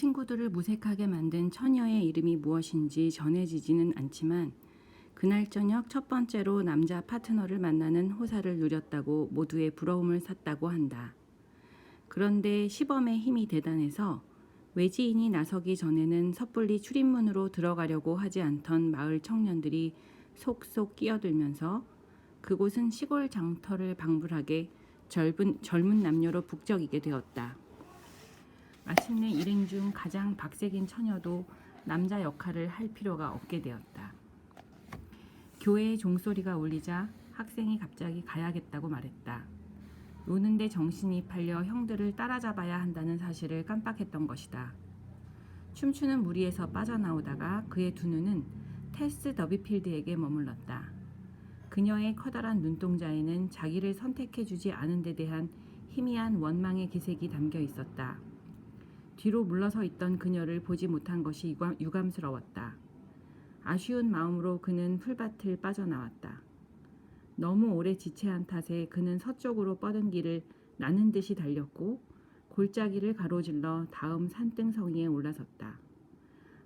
친구들을 무색하게 만든 처녀의 이름이 무엇인지 전해지지는 않지만 그날 저녁 첫 번째로 남자 파트너를 만나는 호사를 누렸다고 모두의 부러움을 샀다고 한다. 그런데 시범의 힘이 대단해서 외지인이 나서기 전에는 섣불리 출입문으로 들어가려고 하지 않던 마을 청년들이 속속 끼어들면서 그곳은 시골 장터를 방불하게 젊은 남녀로 북적이게 되었다. 마침내 일행 중 가장 박색인 처녀도 남자 역할을 할 필요가 없게 되었다. 교회의 종소리가 울리자 학생이 갑자기 가야겠다고 말했다. 노는데 정신이 팔려 형들을 따라잡아야 한다는 사실을 깜빡했던 것이다. 춤추는 무리에서 빠져나오다가 그의 두 눈은 테스 더비필드에게 머물렀다. 그녀의 커다란 눈동자에는 자기를 선택해주지 않은 데 대한 희미한 원망의 기색이 담겨 있었다. 뒤로 물러서 있던 그녀를 보지 못한 것이 유감스러웠다. 아쉬운 마음으로 그는 풀밭을 빠져나왔다. 너무 오래 지체한 탓에 그는 서쪽으로 뻗은 길을 나는 듯이 달렸고 골짜기를 가로질러 다음 산등성이에 올라섰다.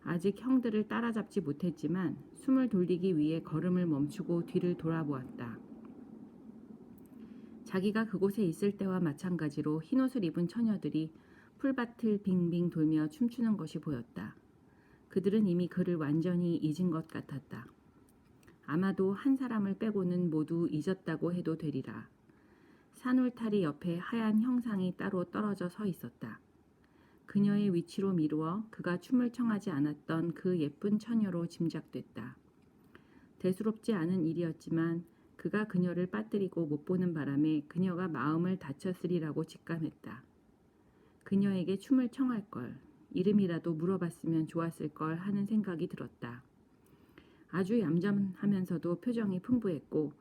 아직 형들을 따라잡지 못했지만 숨을 돌리기 위해 걸음을 멈추고 뒤를 돌아보았다. 자기가 그곳에 있을 때와 마찬가지로 흰옷을 입은 처녀들이 풀밭을 빙빙 돌며 춤추는 것이 보였다. 그들은 이미 그를 완전히 잊은 것 같았다. 아마도 한 사람을 빼고는 모두 잊었다고 해도 되리라. 산울타리 옆에 하얀 형상이 따로 떨어져 서 있었다. 그녀의 위치로 미루어 그가 춤을 청하지 않았던 그 예쁜 처녀로 짐작됐다. 대수롭지 않은 일이었지만 그가 그녀를 빠뜨리고 못 보는 바람에 그녀가 마음을 다쳤으리라고 직감했다. 그녀에게 춤을 청할 걸, 이름이라도 물어봤으면 좋았을 걸 하는 생각이 들었다. 아주 얌전하면서도 표정이 풍부했고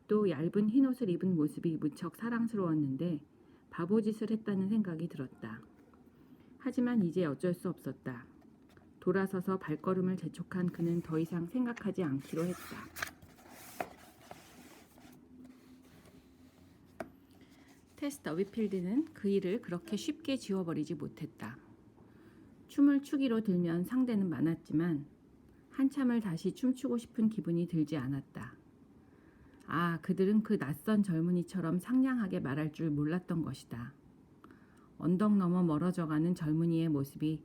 또 얇은 흰옷을 입은 모습이 무척 사랑스러웠는데 바보짓을 했다는 생각이 들었다. 하지만 이제 어쩔 수 없었다. 돌아서서 발걸음을 재촉한 그는 더 이상 생각하지 않기로 했다. 테스 더비필드는 그 일을 그렇게 쉽게 지워버리지 못했다. 춤을 추기로 들면 상대는 많았지만 한참을 다시 춤추고 싶은 기분이 들지 않았다. 아, 그들은 그 낯선 젊은이처럼 상냥하게 말할 줄 몰랐던 것이다. 언덕 너머 멀어져가는 젊은이의 모습이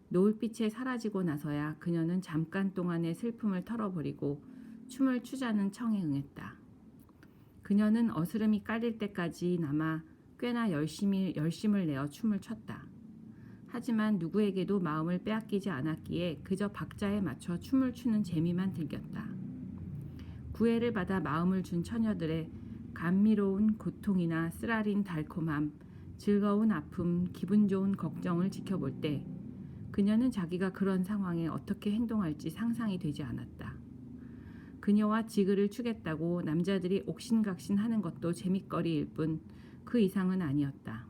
노을빛에 사라지고 나서야 그녀는 잠깐 동안의 슬픔을 털어버리고 춤을 추자는 청에 응했다. 그녀는 어스름이 깔릴 때까지 남아 꽤나 열심을 내어 춤을 췄다. 하지만 누구에게도 마음을 빼앗기지 않았기에 그저 박자에 맞춰 춤을 추는 재미만 들겼다. 구애를 받아 마음을 준 처녀들의 감미로운 고통이나 쓰라린 달콤함, 즐거운 아픔, 기분 좋은 걱정을 지켜볼 때 그녀는 자기가 그런 상황에 어떻게 행동할지 상상이 되지 않았다. 그녀와 지그를 추겠다고 남자들이 옥신각신하는 것도 재밌거리일 뿐 그 이상은 아니었다.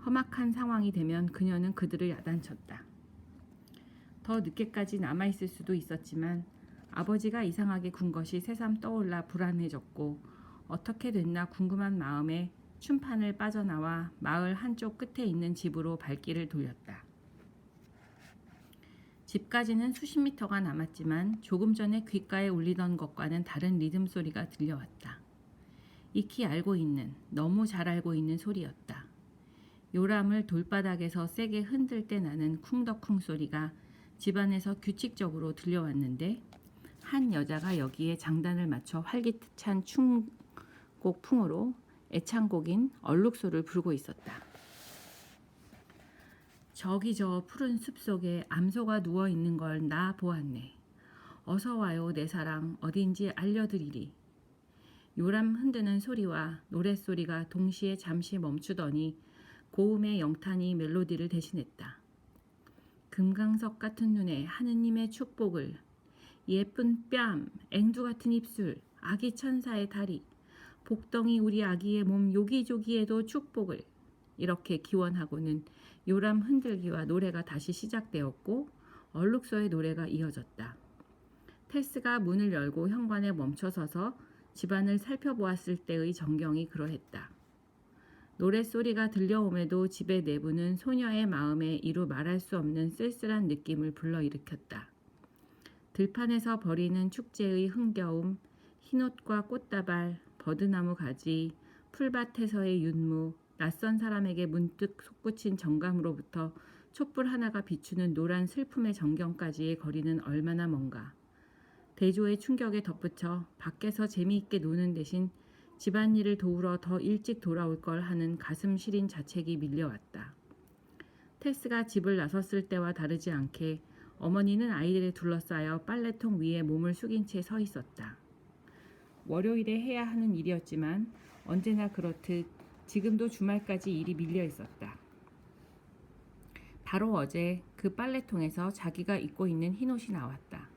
험악한 상황이 되면 그녀는 그들을 야단쳤다. 더 늦게까지 남아있을 수도 있었지만 아버지가 이상하게 군 것이 새삼 떠올라 불안해졌고 어떻게 됐나 궁금한 마음에 춤판을 빠져나와 마을 한쪽 끝에 있는 집으로 발길을 돌렸다. 집까지는 수십 미터가 남았지만 조금 전에 귓가에 울리던 것과는 다른 리듬 소리가 들려왔다. 익히 알고 있는, 너무 잘 알고 있는 소리였다. 요람을 돌바닥에서 세게 흔들 때 나는 쿵덕쿵 소리가 집안에서 규칙적으로 들려왔는데 한 여자가 여기에 장단을 맞춰 활기찬 춤곡풍으로 애창곡인 얼룩소를 부르고 있었다. 저기 저 푸른 숲속에 암소가 누워있는 걸 나 보았네. 어서 와요 내 사랑 어딘지 알려드리리. 요람 흔드는 소리와 노랫소리가 동시에 잠시 멈추더니 고음의 영탄이 멜로디를 대신했다. 금강석 같은 눈에 하느님의 축복을, 예쁜 뺨, 앵두 같은 입술, 아기 천사의 다리, 복덩이 우리 아기의 몸 요기조기에도 축복을, 이렇게 기원하고는 요람 흔들기와 노래가 다시 시작되었고 얼룩소의 노래가 이어졌다. 테스가 문을 열고 현관에 멈춰서서 집안을 살펴보았을 때의 정경이 그러했다. 노랫소리가 들려옴에도 집의 내부는 소녀의 마음에 이루 말할 수 없는 쓸쓸한 느낌을 불러일으켰다. 들판에서 벌이는 축제의 흥겨움, 흰옷과 꽃다발, 버드나무 가지, 풀밭에서의 윤무, 낯선 사람에게 문득 솟구친 정감으로부터 촛불 하나가 비추는 노란 슬픔의 정경까지의 거리는 얼마나 먼가. 대조의 충격에 덧붙여 밖에서 재미있게 노는 대신 집안일을 도우러 더 일찍 돌아올 걸 하는 가슴 시린 자책이 밀려왔다. 테스가 집을 나섰을 때와 다르지 않게 어머니는 아이들에 둘러싸여 빨래통 위에 몸을 숙인 채 서 있었다. 월요일에 해야 하는 일이었지만 언제나 그렇듯 지금도 주말까지 일이 밀려 있었다. 바로 어제 그 빨래통에서 자기가 입고 있는 흰옷이 나왔다.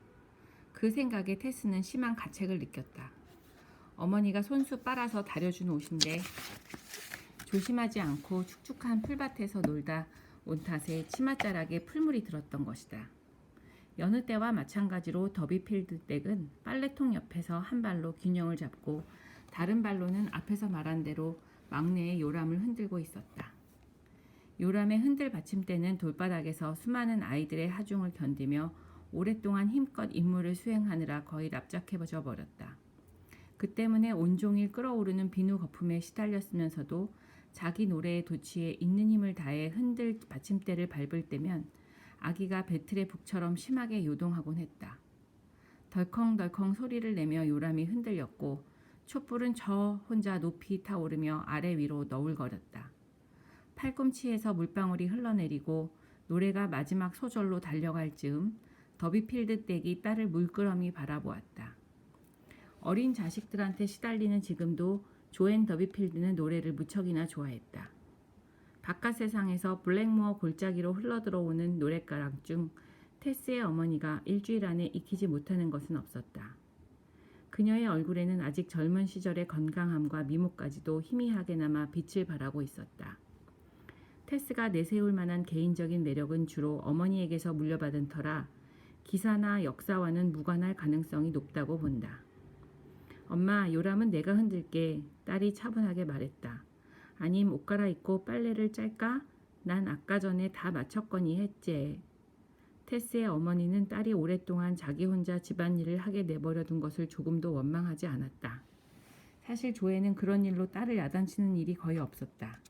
그 생각에 테스는 심한 가책을 느꼈다. 어머니가 손수 빨아서 다려준 옷인데 조심하지 않고 축축한 풀밭에서 놀다 온 탓에 치맛자락에 풀물이 들었던 것이다. 여느 때와 마찬가지로 더비필드 댁은 빨래통 옆에서 한 발로 균형을 잡고 다른 발로는 앞에서 말한 대로 막내의 요람을 흔들고 있었다. 요람의 흔들 받침대는 돌바닥에서 수많은 아이들의 하중을 견디며 오랫동안 힘껏 임무를 수행하느라 거의 납작해져 버렸다. 그 때문에 온종일 끓어오르는 비누 거품에 시달렸으면서도 자기 노래의 도취에 있는 힘을 다해 흔들 받침대를 밟을 때면 아기가 배틀의 북처럼 심하게 요동하곤 했다. 덜컹덜컹 소리를 내며 요람이 흔들렸고 촛불은 저 혼자 높이 타오르며 아래 위로 너울거렸다. 팔꿈치에서 물방울이 흘러내리고 노래가 마지막 소절로 달려갈 즈음 더비필드 댁이 딸을 물끄러미 바라보았다. 어린 자식들한테 시달리는 지금도 조앤 더비필드는 노래를 무척이나 좋아했다. 바깥 세상에서 블랙모어 골짜기로 흘러들어오는 노랫가락 중 테스의 어머니가 일주일 안에 익히지 못하는 것은 없었다. 그녀의 얼굴에는 아직 젊은 시절의 건강함과 미모까지도 희미하게나마 빛을 발하고 있었다. 테스가 내세울 만한 개인적인 매력은 주로 어머니에게서 물려받은 터라 기사나 역사와는 무관할 가능성이 높다고 본다. 엄마, 요람은 내가 흔들게, 딸이 차분하게 말했다. 아님 옷 갈아입고 빨래를 짤까? 난 아까 전에 다 마쳤거니 했제. 테스의 어머니는 딸이 오랫동안 자기 혼자 집안일을 하게 내버려둔 것을 조금도 원망하지 않았다. 사실 조에는 그런 일로 딸을 야단치는 일이 거의 없었다.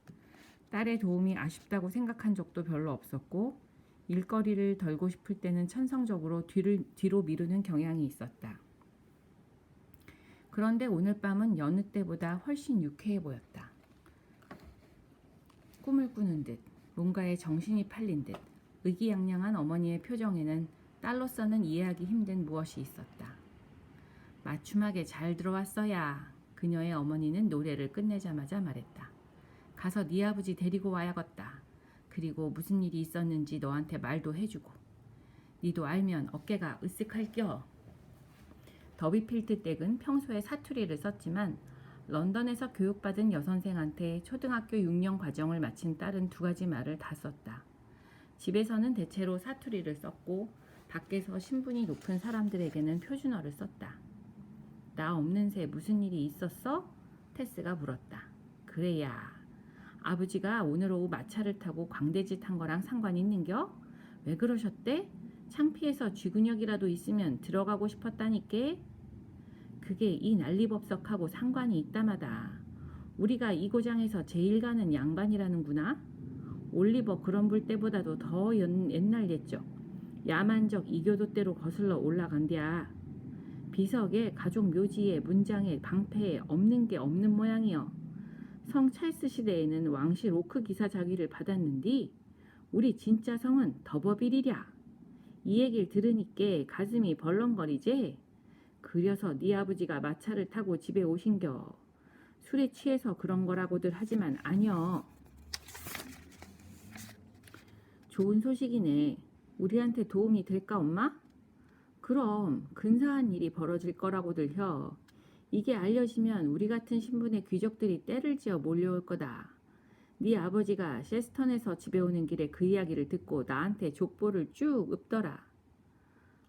딸의 도움이 아쉽다고 생각한 적도 별로 없었고 일거리를 덜고 싶을 때는 천성적으로 뒤로 미루는 경향이 있었다. 그런데 오늘 밤은 여느 때보다 훨씬 유쾌해 보였다. 꿈을 꾸는 듯, 뭔가에 정신이 팔린 듯 의기양양한 어머니의 표정에는 딸로서는 이해하기 힘든 무엇이 있었다. 맞춤하게 잘 들어왔어야. 그녀의 어머니는 노래를 끝내자마자 말했다. 가서 네 아버지 데리고 와야겠다. 그리고 무슨 일이 있었는지 너한테 말도 해주고. 니도 알면 어깨가 으쓱할겨. 더비필드 댁은 평소에 사투리를 썼지만 런던에서 교육받은 여선생한테 초등학교 6년 과정을 마친 딸은 두 가지 말을 다 썼다. 집에서는 대체로 사투리를 썼고 밖에서 신분이 높은 사람들에게는 표준어를 썼다. 나 없는 새 무슨 일이 있었어? 테스가 물었다. 그래야. 아버지가 오늘 오후 마차를 타고 광대짓 한 거랑 상관 있는겨? 왜 그러셨대? 창피해서 쥐근육이라도 있으면 들어가고 싶었다니께? 그게 이 난리법석하고 상관이 있다마다. 우리가 이 고장에서 제일 가는 양반이라는구나? 올리버 크럼블 때보다도 더 옛날 옛적 야만적 이교도 때로 거슬러 올라간디야. 비석에 가족 묘지에 문장에 방패에 없는 게 없는 모양이여. 성 찰스 시대에는 왕실 오크 기사 자기를 받았는디 우리 진짜 성은 더버빌이랴. 이 얘기를 들으니께 가슴이 벌렁거리제. 그려서 네 아버지가 마차를 타고 집에 오신겨. 술에 취해서 그런 거라고들 하지만 아니여. 좋은 소식이네. 우리한테 도움이 될까 엄마? 그럼 근사한 일이 벌어질 거라고들 혀. 이게 알려지면 우리 같은 신분의 귀족들이 떼를 지어 몰려올 거다. 네 아버지가 셰스턴에서 집에 오는 길에 그 이야기를 듣고 나한테 족보를 쭉 읊더라.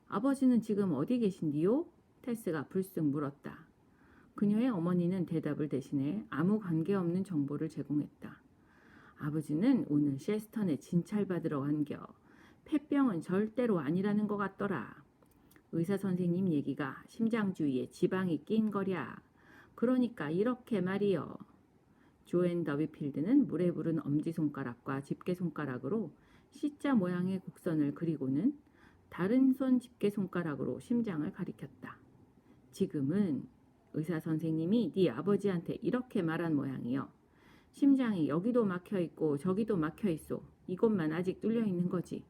아버지는 지금 어디 계신디요? 테스가 불쑥 물었다. 그녀의 어머니는 대답을 대신해 아무 관계없는 정보를 제공했다. 아버지는 오늘 셰스턴에 진찰받으러 간겨. 폐병은 절대로 아니라는 것 같더라. 의사 선생님 얘기가 심장 주위에 지방이 낀 거랴. 그러니까 이렇게 말이여. 조앤 더비필드는 물에 부른 엄지손가락과 집게손가락으로 C자 모양의 곡선을 그리고는 다른 손 집게손가락으로 심장을 가리켰다. 지금은 의사 선생님이 네 아버지한테 이렇게 말한 모양이여. 심장이 여기도 막혀 있고 저기도 막혀 있어. 이곳만 아직 뚫려 있는 거지.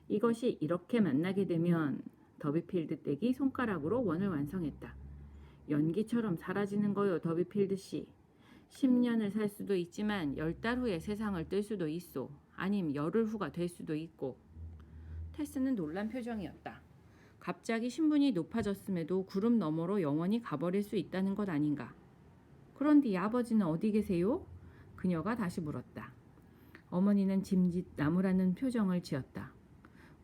이것이 이렇게 만나게 되면 더비필드 떼기 손가락으로 원을 완성했다. 연기처럼 사라지는 거요, 더비필드 씨. 10년을 살 수도 있지만 10달 후에 세상을 뜰 수도 있소. 아님 열흘 후가 될 수도 있고. 테스는 놀란 표정이었다. 갑자기 신분이 높아졌음에도 구름 너머로 영원히 가버릴 수 있다는 것 아닌가. 그런데 아버지는 어디 계세요? 그녀가 다시 물었다. 어머니는 짐짓 나무라는 표정을 지었다.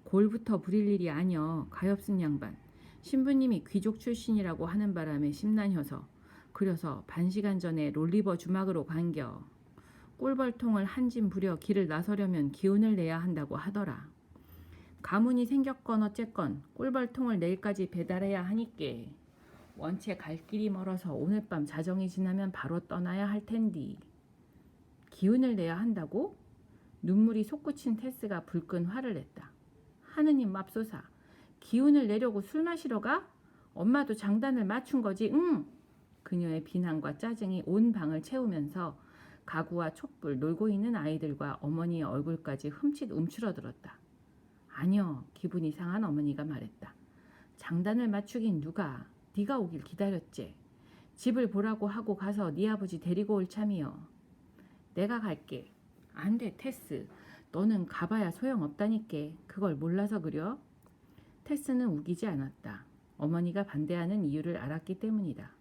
골부터 부릴 일이 아니여. 가엾은 양반. 신부님이 귀족 출신이라고 하는 바람에 심란혀서 그려서 반시간 전에 롤리버 주막으로 간겨. 꿀벌통을 한 짐 부려 길을 나서려면 기운을 내야 한다고 하더라. 가문이 생겼건 어쨌건 꿀벌통을 내일까지 배달해야 하니께. 원체 갈 길이 멀어서 오늘 밤 자정이 지나면 바로 떠나야 할 텐디. 기운을 내야 한다고? 눈물이 솟구친 테스가 불끈 화를 냈다. 하느님 맙소사. 기운을 내려고 술 마시러 가? 엄마도 장단을 맞춘 거지? 응. 그녀의 비난과 짜증이 온 방을 채우면서 가구와 촛불, 놀고 있는 아이들과 어머니의 얼굴까지 흠칫 움츠러들었다. 아니요. 기분이 상한 어머니가 말했다. 장단을 맞추긴 누가? 네가 오길 기다렸지. 집을 보라고 하고 가서 네 아버지 데리고 올 참이여. 내가 갈게. 안 돼, 테스. 너는 가봐야 소용없다니께. 그걸 몰라서 그려? 테스는 우기지 않았다. 어머니가 반대하는 이유를 알았기 때문이다.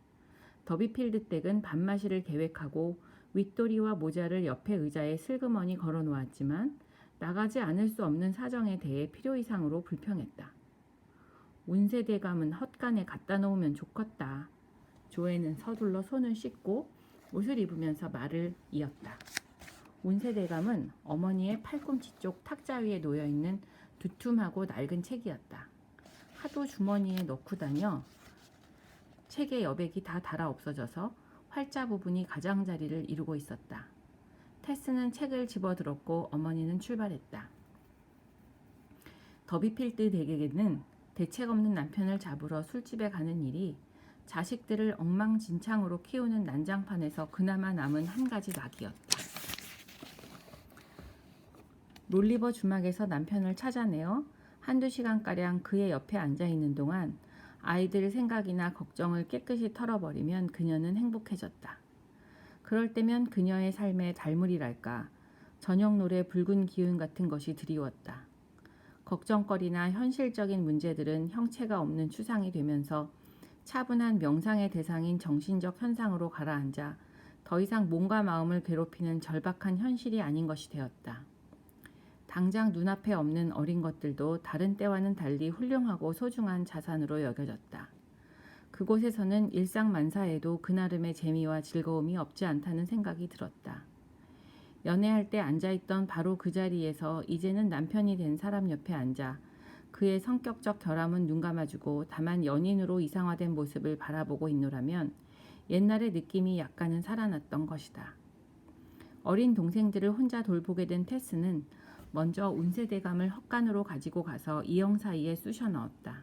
더비필드 댁은 밤마시를 계획하고 윗도리와 모자를 옆에 의자에 슬그머니 걸어놓았지만 나가지 않을 수 없는 사정에 대해 필요 이상으로 불평했다. 운세대감은 헛간에 갖다 놓으면 좋겠다. 조애는 서둘러 손을 씻고 옷을 입으면서 말을 이었다. 운세대감은 어머니의 팔꿈치 쪽 탁자 위에 놓여있는 두툼하고 낡은 책이었다. 하도 주머니에 넣고 다녀 책의 여백이 다 닳아 없어져서 활자 부분이 가장자리를 이루고 있었다. 테스는 책을 집어들었고 어머니는 출발했다. 더비필드 댁에게는 대책 없는 남편을 잡으러 술집에 가는 일이 자식들을 엉망진창으로 키우는 난장판에서 그나마 남은 한 가지 낙이었다. 롤리버 주막에서 남편을 찾아내어 한두 시간가량 그의 옆에 앉아있는 동안 아이들 생각이나 걱정을 깨끗이 털어버리면 그녀는 행복해졌다. 그럴 때면 그녀의 삶의 달물이랄까 저녁 노래 붉은 기운 같은 것이 드리웠다. 걱정거리나 현실적인 문제들은 형체가 없는 추상이 되면서 차분한 명상의 대상인 정신적 현상으로 가라앉아 더 이상 몸과 마음을 괴롭히는 절박한 현실이 아닌 것이 되었다. 당장 눈앞에 없는 어린 것들도 다른 때와는 달리 훌륭하고 소중한 자산으로 여겨졌다. 그곳에서는 일상만사에도 그나름의 재미와 즐거움이 없지 않다는 생각이 들었다. 연애할 때 앉아있던 바로 그 자리에서 이제는 남편이 된 사람 옆에 앉아 그의 성격적 결함은 눈감아주고 다만 연인으로 이상화된 모습을 바라보고 있노라면 옛날의 느낌이 약간은 살아났던 것이다. 어린 동생들을 혼자 돌보게 된 테스는 먼저 운세대감을 헛간으로 가지고 가서 이영 사이에 쑤셔 넣었다.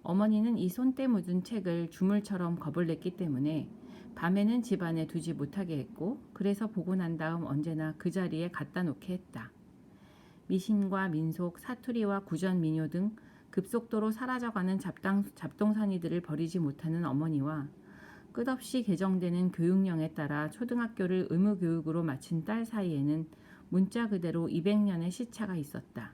어머니는 이 손때 묻은 책을 주물처럼 겁을 냈기 때문에 밤에는 집안에 두지 못하게 했고 그래서 보고 난 다음 언제나 그 자리에 갖다 놓게 했다. 미신과 민속, 사투리와 구전 민요 등 급속도로 사라져가는 잡동사니들을 버리지 못하는 어머니와 끝없이 개정되는 교육령에 따라 초등학교를 의무교육으로 마친 딸 사이에는 문자 그대로 200년의 시차가 있었다.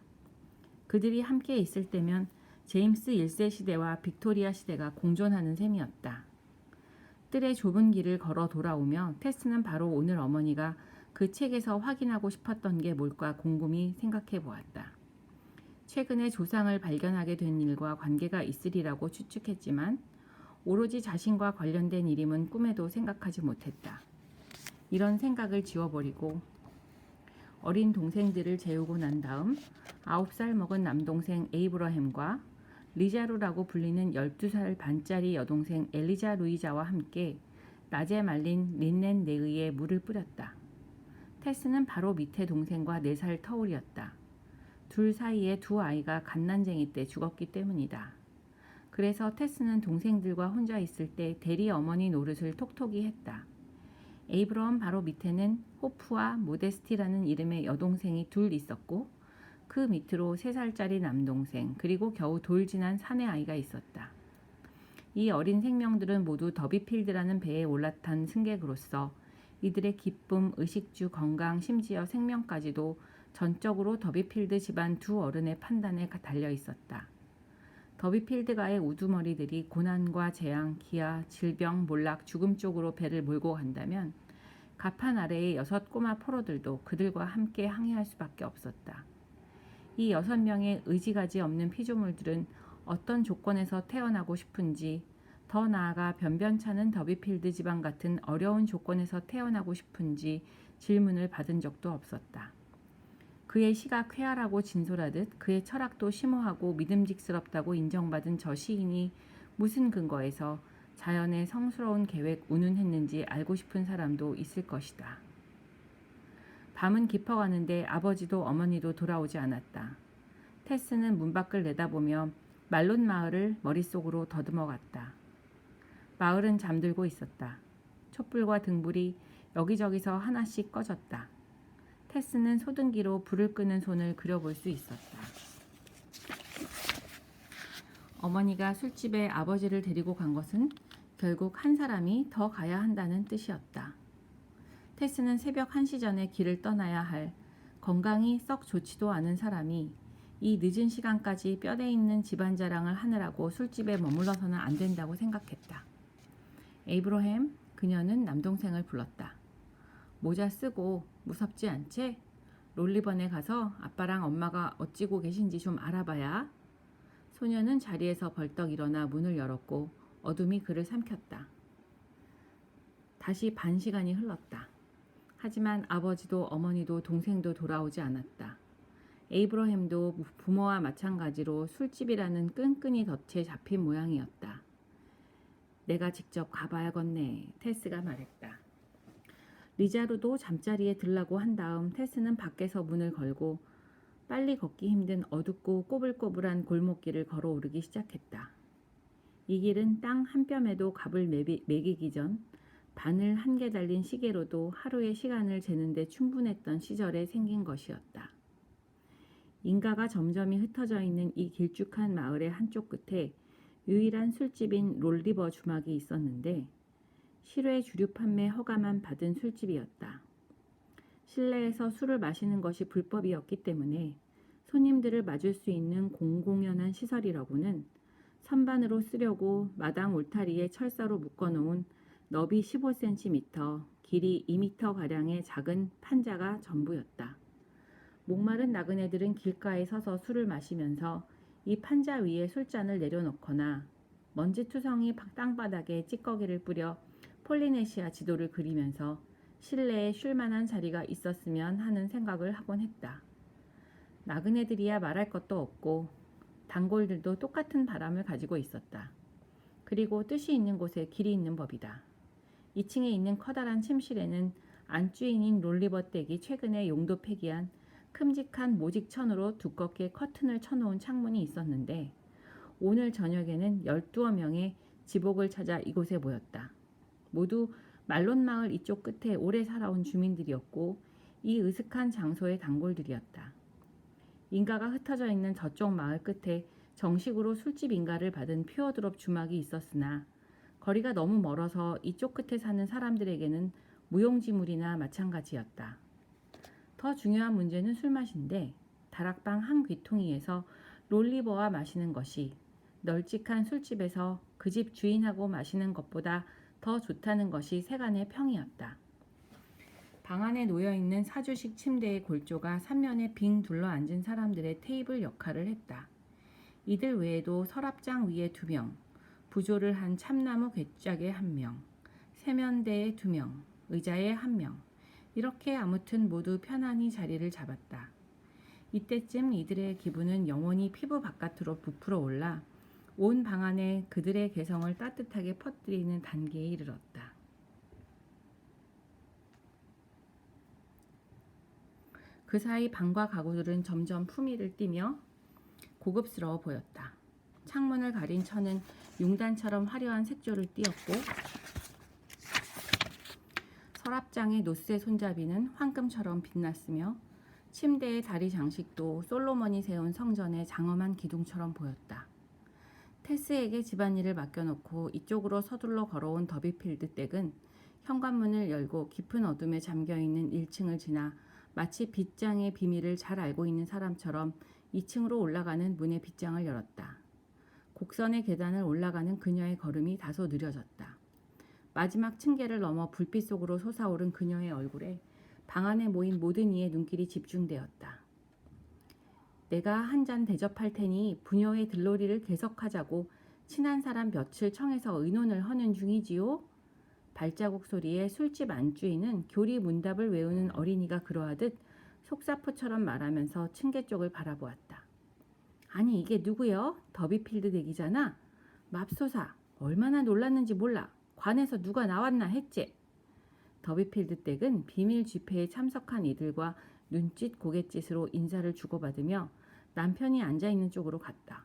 그들이 함께 있을 때면 제임스 1세 시대와 빅토리아 시대가 공존하는 셈이었다. 뜰의 좁은 길을 걸어 돌아오며 테스는 바로 오늘 어머니가 그 책에서 확인하고 싶었던 게 뭘까 곰곰이 생각해 보았다. 최근에 조상을 발견하게 된 일과 관계가 있으리라고 추측했지만 오로지 자신과 관련된 일임은 꿈에도 생각하지 못했다. 이런 생각을 지워버리고 어린 동생들을 재우고 난 다음 9살 먹은 남동생 에이브러햄과 리자루라고 불리는 12살 반짜리 여동생 엘리자 루이자와 함께 낮에 말린 린넨 네의에 물을 뿌렸다. 테스는 바로 밑에 동생과 4살 터울이었다. 둘 사이에 두 아이가 갓난쟁이 때 죽었기 때문이다. 그래서 테스는 동생들과 혼자 있을 때 대리 어머니 노릇을 톡톡히 했다. 에이브러함 바로 밑에는 호프와 모데스티라는 이름의 여동생이 둘 있었고 그 밑으로 3살짜리 남동생 그리고 겨우 돌 지난 사내 아이가 있었다. 이 어린 생명들은 모두 더비필드라는 배에 올라탄 승객으로서 이들의 기쁨, 의식주, 건강, 심지어 생명까지도 전적으로 더비필드 집안 두 어른의 판단에 달려 있었다. 더비필드가의 우두머리들이 고난과 재앙, 기아, 질병, 몰락, 죽음 쪽으로 배를 몰고 간다면 가판 아래의 6 꼬마 포로들도 그들과 함께 항해할 수밖에 없었다. 이 6명의 의지가지 없는 피조물들은 어떤 조건에서 태어나고 싶은지, 더 나아가 변변찮은 더비필드 지방 같은 어려운 조건에서 태어나고 싶은지 질문을 받은 적도 없었다. 그의 시가 쾌활하고 진솔하듯 그의 철학도 심오하고 믿음직스럽다고 인정받은 저 시인이 무슨 근거에서 자연의 성스러운 계획 운운했는지 알고 싶은 사람도 있을 것이다. 밤은 깊어가는데 아버지도 어머니도 돌아오지 않았다. 테스는 문 밖을 내다보며 말론 마을을 머릿속으로 더듬어갔다. 마을은 잠들고 있었다. 촛불과 등불이 여기저기서 하나씩 꺼졌다. 테스는 소등기로 불을 끄는 손을 그려볼 수 있었다. 어머니가 술집에 아버지를 데리고 간 것은 결국 한 사람이 더 가야 한다는 뜻이었다. 테스는 새벽 1시 전에 길을 떠나야 할 건강이 썩 좋지도 않은 사람이 이 늦은 시간까지 뼈대 있는 집안 자랑을 하느라고 술집에 머물러서는 안 된다고 생각했다. 에이브러햄, 그녀는 남동생을 불렀다. 모자 쓰고 무섭지 않지? 롤리번에 가서 아빠랑 엄마가 어찌고 계신지 좀 알아봐야. 소녀는 자리에서 벌떡 일어나 문을 열었고 어둠이 그를 삼켰다. 다시 반 시간이 흘렀다. 하지만 아버지도 어머니도 동생도 돌아오지 않았다. 에이브러햄도 부모와 마찬가지로 술집이라는 끈끈이 덫에 잡힌 모양이었다. 내가 직접 가봐야겠네, 테스가 말했다. 리자루도 잠자리에 들라고 한 다음 테스는 밖에서 문을 걸고 빨리 걷기 힘든 어둡고 꼬불꼬불한 골목길을 걸어오르기 시작했다. 이 길은 땅 한 뼘에도 값을 매기기 전 바늘 1개 달린 시계로도 하루의 시간을 재는데 충분했던 시절에 생긴 것이었다. 인가가 점점이 흩어져 있는 이 길쭉한 마을의 한쪽 끝에 유일한 술집인 롤리버 주막이 있었는데 실외 주류 판매 허가만 받은 술집이었다. 실내에서 술을 마시는 것이 불법이었기 때문에 손님들을 맞을 수 있는 공공연한 시설이라고는 선반으로 쓰려고 마당 울타리에 철사로 묶어놓은 너비 15cm, 길이 2m가량의 작은 판자가 전부였다. 목마른 나그네들은 길가에 서서 술을 마시면서 이 판자 위에 술잔을 내려놓거나 먼지투성이 땅바닥에 찌꺼기를 뿌려 폴리네시아 지도를 그리면서 실내에 쉴만한 자리가 있었으면 하는 생각을 하곤 했다. 나그네들이야 말할 것도 없고 단골들도 똑같은 바람을 가지고 있었다. 그리고 뜻이 있는 곳에 길이 있는 법이다. 2층에 있는 커다란 침실에는 안주인인 롤리버 댁이 최근에 용도 폐기한 큼직한 모직천으로 두껍게 커튼을 쳐놓은 창문이 있었는데 오늘 저녁에는 12명의 지복을 찾아 이곳에 모였다. 모두 말론 마을 이쪽 끝에 오래 살아온 주민들이었고 이 으슥한 장소의 단골들이었다. 인가가 흩어져 있는 저쪽 마을 끝에 정식으로 술집 인가를 받은 퓨어드롭 주막이 있었으나 거리가 너무 멀어서 이쪽 끝에 사는 사람들에게는 무용지물이나 마찬가지였다. 더 중요한 문제는 술 맛인데 다락방 한 귀퉁이에서 롤리버와 마시는 것이 널찍한 술집에서 그 집 주인하고 마시는 것보다 더 좋다는 것이 세간의 평이었다. 방 안에 놓여있는 사주식 침대의 골조가 3면에 빙 둘러앉은 사람들의 테이블 역할을 했다. 이들 외에도 서랍장 위에 2명, 부조를 한 참나무 괴짝에 1명, 세면대에 2명, 의자에 1명. 이렇게 아무튼 모두 편안히 자리를 잡았다. 이때쯤 이들의 기분은 영원히 피부 바깥으로 부풀어 올라 온 방 안에 그들의 개성을 따뜻하게 퍼뜨리는 단계에 이르렀다. 그 사이 방과 가구들은 점점 품위를 띠며 고급스러워 보였다. 창문을 가린 천은 융단처럼 화려한 색조를 띠었고 서랍장의 노스의 손잡이는 황금처럼 빛났으며 침대의 다리 장식도 솔로몬이 세운 성전의 장엄한 기둥처럼 보였다. 테스에게 집안일을 맡겨놓고 이쪽으로 서둘러 걸어온 더비필드 댁은 현관문을 열고 깊은 어둠에 잠겨있는 1층을 지나 마치 빗장의 비밀을 잘 알고 있는 사람처럼 2층으로 올라가는 문의 빗장을 열었다. 곡선의 계단을 올라가는 그녀의 걸음이 다소 느려졌다. 마지막 층계를 넘어 불빛 속으로 솟아오른 그녀의 얼굴에 방 안에 모인 모든 이의 눈길이 집중되었다. 내가 한 잔 대접할 테니 부녀의 들놀이를 계속하자고 친한 사람 몇을 청해서 의논을 하는 중이지요. 발자국 소리에 술집 안주인은 교리 문답을 외우는 어린이가 그러하듯 속사포처럼 말하면서 층계 쪽을 바라보았다. 아니 이게 누구여? 더비필드 댁이잖아. 맙소사 얼마나 놀랐는지 몰라. 관에서 누가 나왔나 했지. 더비필드 댁은 비밀 집회에 참석한 이들과 눈짓 고갯짓으로 인사를 주고받으며 남편이 앉아있는 쪽으로 갔다.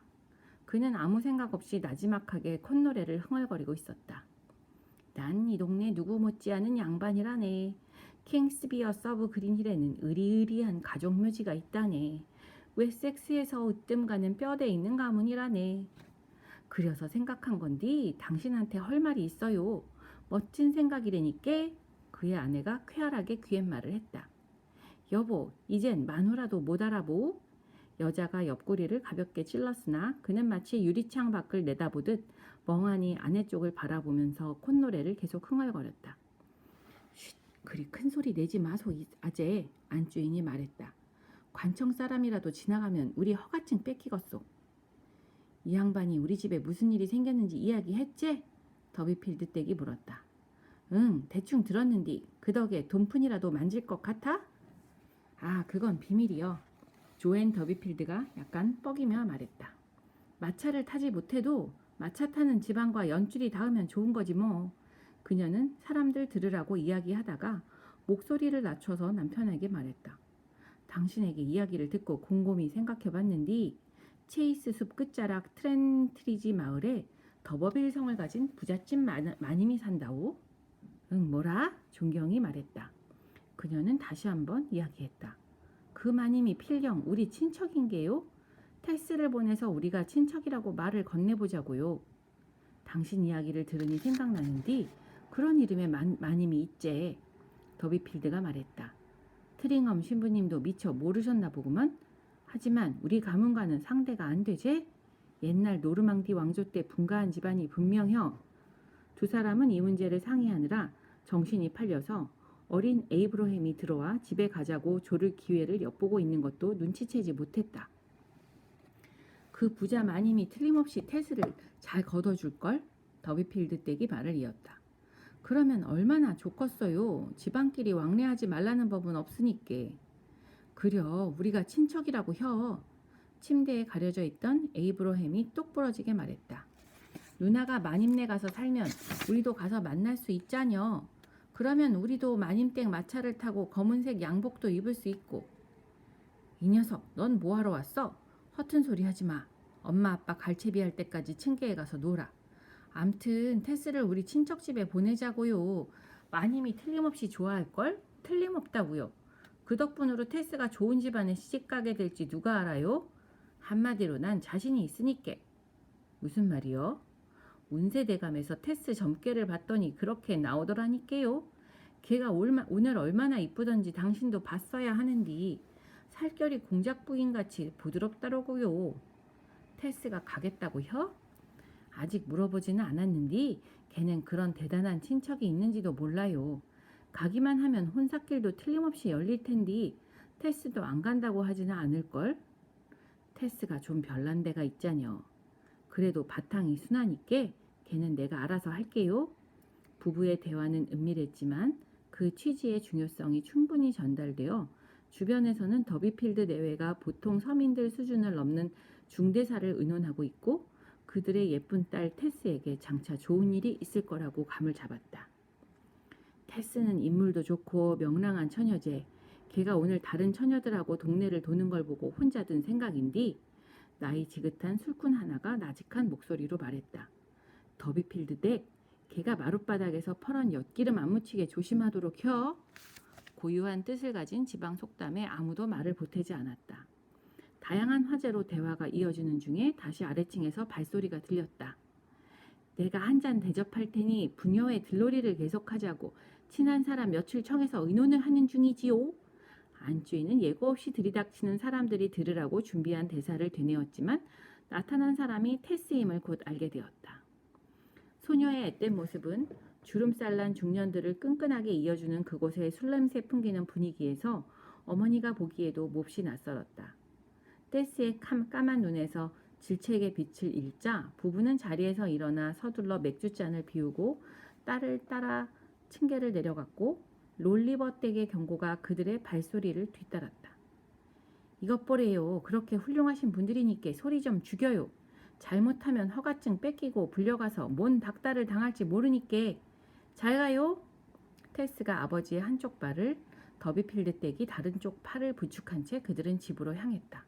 그는 아무 생각 없이 나지막하게 콧노래를 흥얼거리고 있었다. 난 이 동네 누구 못지않은 양반이라네. 킹스비어 서브 그린힐에는 으리으리한 가족묘지가 있다네. 웨섹스에서 으뜸 가는 뼈대 있는 가문이라네. 그려서 생각한 건디 당신한테 할 말이 있어요. 멋진 생각이라니께. 그의 아내가 쾌활하게 귀갯말을 했다. 여보, 이젠 만우라도 못 알아보? 여자가 옆구리를 가볍게 찔렀으나 그는 마치 유리창 밖을 내다보듯 멍하니 아내 쪽을 바라보면서 콧노래를 계속 흥얼거렸다. 쉿, 그리 큰 소리 내지 마소 아재. 안주인이 말했다. 관청 사람이라도 지나가면 우리 허가증 뺏기겠소. 이 양반이 우리 집에 무슨 일이 생겼는지 이야기했지? 더비필드 댁이 물었다. 응, 대충 들었는디 그 덕에 돈푼이라도 만질 것 같아? 아, 그건 비밀이여. 조앤 더비필드가 약간 뻐기며 말했다. 마차를 타지 못해도 마차 타는 집안과 연줄이 닿으면 좋은 거지 뭐. 그녀는 사람들 들으라고 이야기하다가 목소리를 낮춰서 남편에게 말했다. 당신에게 이야기를 듣고 곰곰이 생각해봤는디 체이스 숲 끝자락 트렌트리지 마을에 더버빌 성을 가진 부잣집 마님이 산다오. 응, 뭐라? 존경이 말했다. 그녀는 다시 한번 이야기했다. 그 마님이 필경 우리 친척인게요. 테스를 보내서 우리가 친척이라고 말을 건네보자고요. 당신 이야기를 들으니 생각나는디 그런 이름의 마님이 있제. 더비필드가 말했다. 트링엄 신부님도 미처 모르셨나 보구먼. 하지만 우리 가문과는 상대가 안 되제. 옛날 노르망디 왕조 때 분가한 집안이 분명혀. 두 사람은 이 문제를 상의하느라 정신이 팔려서 어린 에이브러햄이 들어와 집에 가자고 조를 기회를 엿보고 있는 것도 눈치채지 못했다. 그 부자 마님이 틀림없이 테스를 잘 걷어줄걸? 더비필드 댁이 말을 이었다. 그러면 얼마나 좋겠어요. 집안끼리 왕래하지 말라는 법은 없으니께. 그려 우리가 친척이라고 혀. 침대에 가려져 있던 에이브러햄이 똑 부러지게 말했다. 누나가 마님네 가서 살면 우리도 가서 만날 수 있자녀. 그러면 우리도 마님댁 마차를 타고 검은색 양복도 입을 수 있고. 이 녀석 넌 뭐하러 왔어? 허튼 소리 하지 마. 엄마 아빠 갈채비 할 때까지 층계에 가서 놀아. 암튼 테스를 우리 친척집에 보내자고요. 마님이 틀림없이 좋아할걸? 틀림없다고요. 그 덕분으로 테스가 좋은 집안에 시집가게 될지 누가 알아요? 한마디로 난 자신이 있으니께. 무슨 말이요? 운세대감에서 테스 점괘를 봤더니 그렇게 나오더라니께요. 걔가 오늘 얼마나 이쁘던지 당신도 봤어야 하는디 살결이 공작부인같이 부드럽다로고요. 테스가 가겠다고 혀? 아직 물어보지는 않았는디 걔는 그런 대단한 친척이 있는지도 몰라요. 가기만 하면 혼사길도 틀림없이 열릴 텐디 테스도 안 간다고 하지는 않을걸? 테스가 좀 별난 데가 있자녀. 그래도 바탕이 순하니께 걔는 내가 알아서 할게요. 부부의 대화는 은밀했지만 그 취지의 중요성이 충분히 전달되어 주변에서는 더비필드 내외가 보통 서민들 수준을 넘는 중대사를 의논하고 있고 그들의 예쁜 딸 테스에게 장차 좋은 일이 있을 거라고 감을 잡았다. 테스는 인물도 좋고 명랑한 처녀제. 걔가 오늘 다른 처녀들하고 동네를 도는 걸 보고 혼자 든 생각인디 나이 지긋한 술꾼 하나가 나직한 목소리로 말했다. 더비필드 댁, 걔가 마룻바닥에서 퍼런 엿기름 안 묻히게 조심하도록 혀. 고유한 뜻을 가진 지방 속담에 아무도 말을 보태지 않았다. 다양한 화제로 대화가 이어지는 중에 다시 아래층에서 발소리가 들렸다. 내가 한 잔 대접할 테니 부녀의 들놀이를 계속하자고 친한 사람 며칠 청해서 의논을 하는 중이지요. 안주인은 예고 없이 들이닥치는 사람들이 들으라고 준비한 대사를 되뇌었지만 나타난 사람이 테스임을 곧 알게 되었다. 소녀의 앳된 모습은 주름살난 중년들을 끈끈하게 이어주는 그곳의 술냄새 풍기는 분위기에서 어머니가 보기에도 몹시 낯설었다. 테스의 까만 눈에서 질책의 빛을 잃자 부부는 자리에서 일어나 서둘러 맥주잔을 비우고 딸을 따라 층계를 내려갔고 롤리버 댁의 경고가 그들의 발소리를 뒤따랐다. 이것 보래요. 그렇게 훌륭하신 분들이니까 소리 좀 죽여요. 잘못하면 허가증 뺏기고 불려가서 뭔 닥달을 당할지 모르니까 잘 가요. 테스가 아버지의 한쪽 발을 더비필드 댁이 다른 쪽 팔을 부축한 채 그들은 집으로 향했다.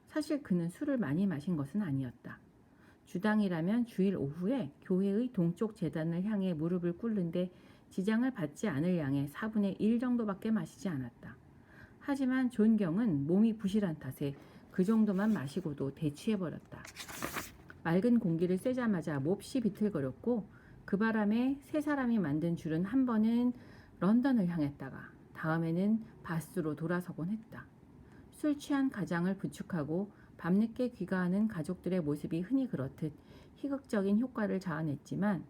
사실 그는 술을 많이 마신 것은 아니었다. 주당이라면 주일 오후에 교회의 동쪽 제단을 향해 무릎을 꿇는데 지장을 받지 않을 양의 4분의 1 정도밖에 마시지 않았다. 하지만 존경은 몸이 부실한 탓에 그 정도만 마시고도 대취해버렸다. 맑은 공기를 쐬자마자 몹시 비틀거렸고 그 바람에 세 사람이 만든 줄은 한 번은 런던을 향했다가 다음에는 바스로 돌아서곤 했다. 술 취한 가장을 부축하고 밤늦게 귀가하는 가족들의 모습이 흔히 그렇듯 희극적인 효과를 자아냈지만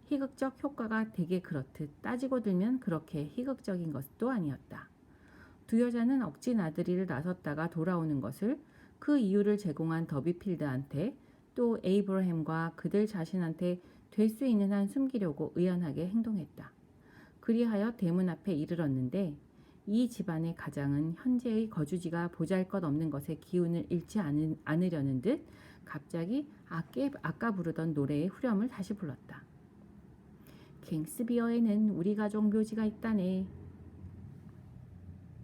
희극적 효과가 되게 그렇듯 따지고 들면 그렇게 희극적인 것도 아니었다. 두 여자는 억지 나들이를 나섰다가 돌아오는 것을 그 이유를 제공한 더비필드한테 또 에이브러햄과 그들 자신한테 될 수 있는 한 숨기려고 의연하게 행동했다. 그리하여 대문 앞에 이르렀는데 이 집안의 가장은 현재의 거주지가 보잘것없는 것에 기운을 잃지 않으려는 듯 갑자기 아까 부르던 노래의 후렴을 다시 불렀다. 킹스비어에는 우리 가족 묘지가 있다네.